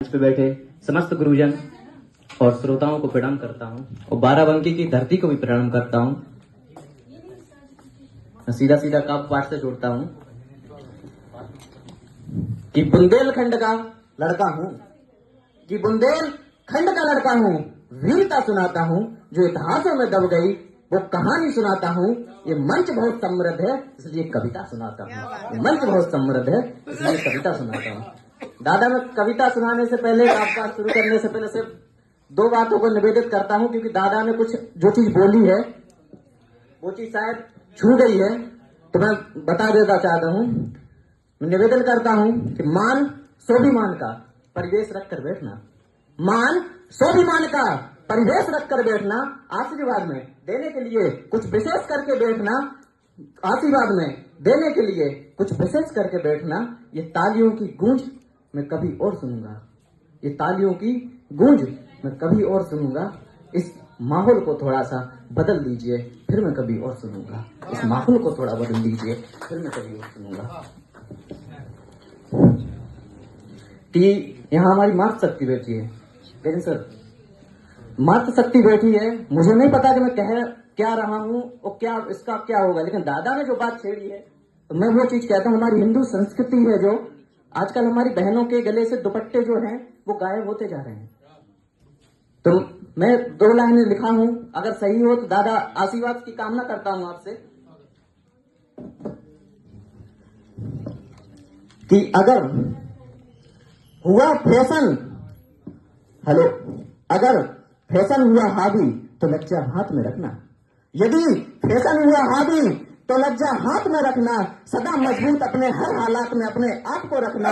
इस पे बैठे समस्त गुरुजन और श्रोताओं को प्रणाम करता हूं और बाराबंकी की धरती को भी प्रणाम करता हूं। सीधा सीधा काव्य पाठ से जोड़ता हूं कि बुंदेलखंड का लड़का हूं, कि बुंदेलखंड का लड़का हूं, वीरता सुनाता हूं, जो इतिहासों में दब गई वो कहानी सुनाता हूं। ये मंच बहुत समृद्ध है इसलिए कविता सुनाता हूं। ये मंच बहुत समृद्ध है इसलिए कविता सुनाता हूं। दादा, मैं कविता सुनाने से पहले, काव्य शुरू करने से पहले सिर्फ दो बातों को निवेदित करता हूं, क्योंकि दादा ने कुछ जो चीज बोली है वो चीज शायद छू गई है, तो मैं बता देना चाहता हूं। मैं निवेदन करता हूं कि मान स्वाभिमान का परिवेश रखकर बैठना, मान स्वाभिमान का परिवेश रखकर बैठना, आशीर्वाद में देने के लिए कुछ विशेष करके बैठना, आशीर्वाद में देने के लिए कुछ विशेष करके बैठना। ये तालियों की गूंज मैं कभी और सुनूंगा, ये तालियों की गूंज मैं कभी और सुनूंगा। इस माहौल को थोड़ा सा बदल दीजिए, फिर मैं कभी और सुनूंगा। इस माहौल को थोड़ा बदल दीजिए, फिर मैं कभी और सुनूंगा। कि यहाँ हमारी मातृशक्ति बैठी है, लेकिन सर मातृशक्ति बैठी है, मुझे नहीं पता कि मैं कह क्या रहा हूँ और क्या इसका क्या होगा, लेकिन दादा ने जो बात छेड़ी है तो मैं वो चीज कहता हूँ। हमारी हिंदू संस्कृति है जो आजकल हमारी बहनों के गले से दुपट्टे जो हैं वो गायब होते जा रहे हैं। तो मैं 2 लाइनें लिखा हूं, अगर सही हो तो दादा आशीर्वाद की कामना करता हूं आपसे कि अगर हुआ फैशन, हेलो, अगर फैशन हुआ हावी तो लज्जा हाथ में रखना। यदि फैशन हुआ हावी तो लज्जा हाथ में रखना। सदा मजबूत अपने हर हालात में अपने आप को रखना।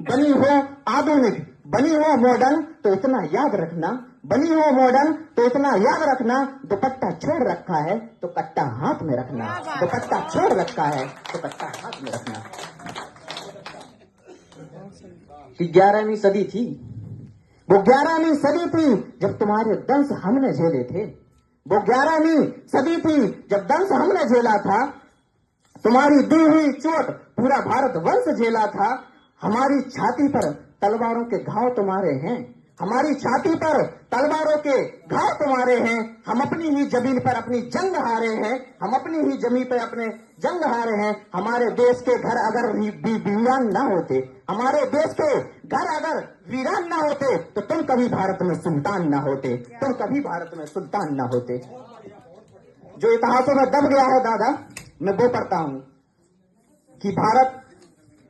बनी हो आधुनिक, बनी हो मॉडर्न तो इतना याद रखना, बनी हो मॉडर्न तो इतना याद रखना, दुपट्टा छोड़ रखा है तो कट्टा हाथ में रखना, दुपट्टा छोड़ रखा है तो कट्टा हाथ में रखना। कि 11वीं सदी थी, वो 11वीं सदी थी जब तुम्हारे दंश हमने झेले थे। वो 11वीं सदी थी जब दंश हमने झेला था। तुम्हारी दी हुई चोट पूरा भारत वंश झेला था। हमारी छाती पर तलवारों के घाव तुम्हारे हैं, हमारी छाती पर तलवारों के घाव तुम्हारे हैं। हम अपनी ही जमीन पर अपनी जंग हारे हैं, हम अपनी ही जमीन पर अपने जंग हारे हैं। हमारे देश के घर अगर वीरान ना होते, हमारे देश के घर अगर वीरान ना होते तो तुम कभी भारत में सुल्तान ना होते, तुम कभी भारत में सुल्तान ना होते। जो इतिहासों में दब गया है दादा, मैं वो पढ़ता हूं कि भारत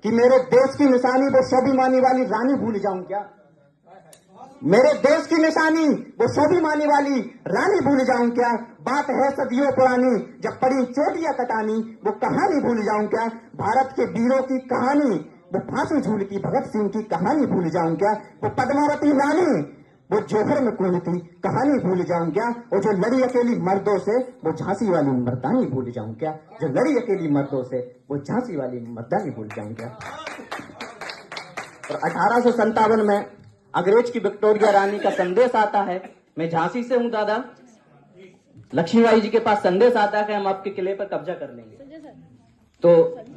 कि मेरे देश की निशानी वो स्वाभिमानी वाली रानी भूल जाऊं क्या, मेरे देश की निशानी वो स्वाभिमानी वाली रानी भूल जाऊं क्या। बात है सदियों पुरानी जब पड़ी चोटियां कटानी, वो कहानी भूल जाऊं क्या। भारत के वीरों की कहानी, वो फांसी झूल की भगत सिंह की कहानी भूल जाऊं क्या। वो पद्मावती रानी वो जोहर में कौन थी कहानी भूल जाऊं क्या। और जो लड़ी अकेली मर्दों से वो झांसी वाली मर्दानी भूल जाऊं क्या। जो लड़ी अकेली मर्दों से वो झांसी वाली मर्दानी भूल जाऊं क्या। और 1857 में अंग्रेज की विक्टोरिया रानी का संदेश आता है। मैं झांसी से हूं दादा, लक्ष्मीबाई जी के पास संदेश आता है कि हम आपके किले पर कब्जा कर लेंगे। तो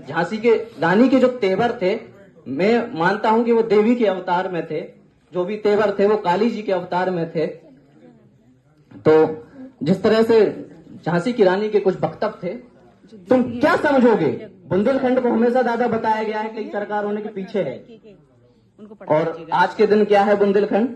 झांसी के रानी के जो तेवर थे, मैं मानता हूं कि वो देवी के अवतार में थे, जो भी तेवर थे वो काली जी के अवतार में थे। तो जिस तरह से झांसी की रानी के कुछ वक्तव्य थे, तुम क्या समझोगे, बुंदेलखंड को हमेशा दादा बताया गया है कई सरकार होने के पीछे है, और आज के दिन क्या है बुंदेलखंड।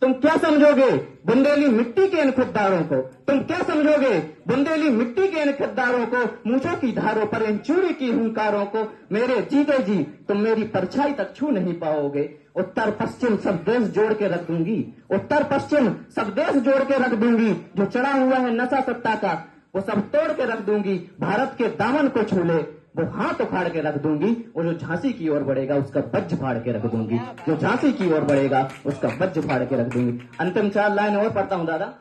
तुम क्या समझोगे बुंदेली मिट्टी के इन खुददारों को, तुम क्या समझोगे बुंदेली मिट्टी के इन खुददारों को, मूंछों की धारों पर इन चूड़ी की हुंकारों को। मेरे जीते जी तुम मेरी परछाई तक छू नहीं पाओगे। उत्तर पश्चिम सब देश जोड़ के रख दूंगी, उत्तर पश्चिम सब देश जोड़ के रख दूंगी। जो चढ़ा हुआ है नशा सत्ता का वो सब तोड़ के रख दूंगी। भारत के दामन को छू ले वो हाथ उखाड़ के रख दूंगी। और जो झांसी की ओर बढ़ेगा उसका बज्ज फाड़ के रख दूंगी, जो झांसी की ओर बढ़ेगा उसका बज्ज फाड़ के रख दूंगी। अंतिम 4 लाइन और पढ़ता हूं दादा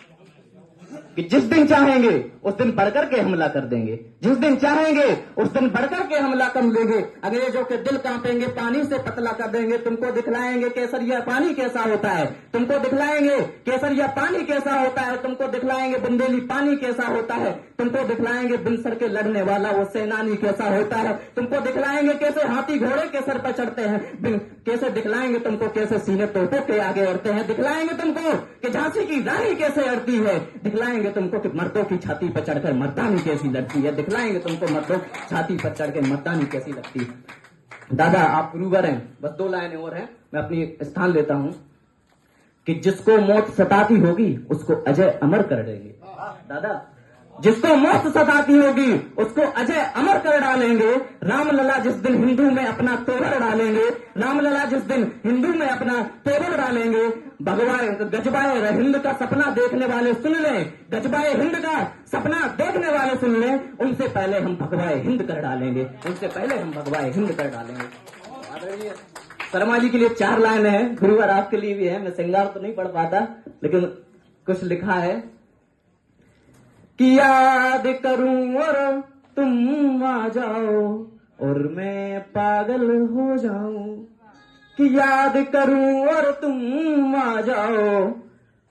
कि जिस दिन चाहेंगे उस दिन बढ़कर के हमला कर देंगे, जिस दिन चाहेंगे उस दिन बढ़कर के हमला कर देंगे। अंग्रेजों के दिल कांपेंगे, पानी से पतला कर देंगे। तुमको दिखलाएंगे केसरिया पानी कैसा होता है, तुमको दिखलाएंगे केसरिया पानी कैसा होता है, तुमको दिखलाएंगे बुंदेली पानी कैसा होता है, तुमको दिखलाएंगे बिनसर के लड़ने वाला वो सेनानी कैसा होता है, तुमको दिखलाएंगे कैसे हाथी घोड़े के सर पर चढ़ते हैं। कैसे दिखलाएंगे तुमको कैसे सीने तोपों के आगे अड़ते हैं, दिखलाएंगे तुमको कि झांसी की रानी कैसे अड़ती है, दिखलाएंगे तुमको कि मर्दों की छाती पर चढ़कर मर्दानी कैसी लड़ती है, दिखलाएंगे तुमको मर्दों की छाती पर चढ़कर मर्दानी कैसी लगती है। दादा आप गुरुवर हैं, बस 2 लाइनें और हैं, मैं अपनी स्थान लेता हूं कि जिसको मौत सताती होगी उसको अजय अमर कर देंगे। दादा जिसको मौत सताती होगी उसको अजय अमर कर डालेंगे। रामलला जिस दिन हिंदू में अपना तेवर डालेंगे, रामलला जिस दिन हिंदू में अपना तेवर डालेंगे, भगवाए गजबाए हिंद का सपना देखने वाले सुन लें, गजबाए हिंद का सपना देखने वाले सुन लें, उनसे पहले हम भगवाए हिंद कर डालेंगे, उनसे पहले हम भगवाए हिंद कर डालेंगे। शर्मा जी के लिए 4 लाइन है, गुरुवर आपके लिए भी है, मैं श्रृंगार तो नहीं पढ़ पाता लेकिन कुछ लिखा है कि याद करूं और तुम आ जाओ और मैं पागल हो जाऊं, कि याद करूं और तुम आ जाओ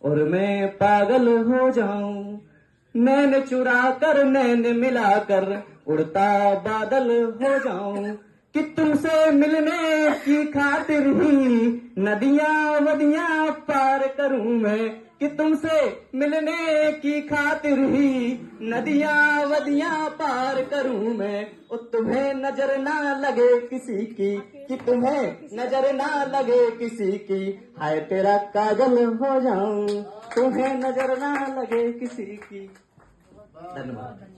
और मैं पागल हो जाऊं, नैन चुरा कर नैन मिलाकर उड़ता बादल हो जाऊं, कि तुमसे मिलने की खातिर ही नदियां वदियां पार करूं मैं, कि तुमसे मिलने की खातिर ही नदियां वदियां पार करूं मैं, और तुम्हें नजर ना लगे किसी की, कि तुम्हें नजर ना लगे किसी की, हाय तेरा काजल हो जाऊं, तुम्हें नजर ना लगे किसी की। धन्यवाद।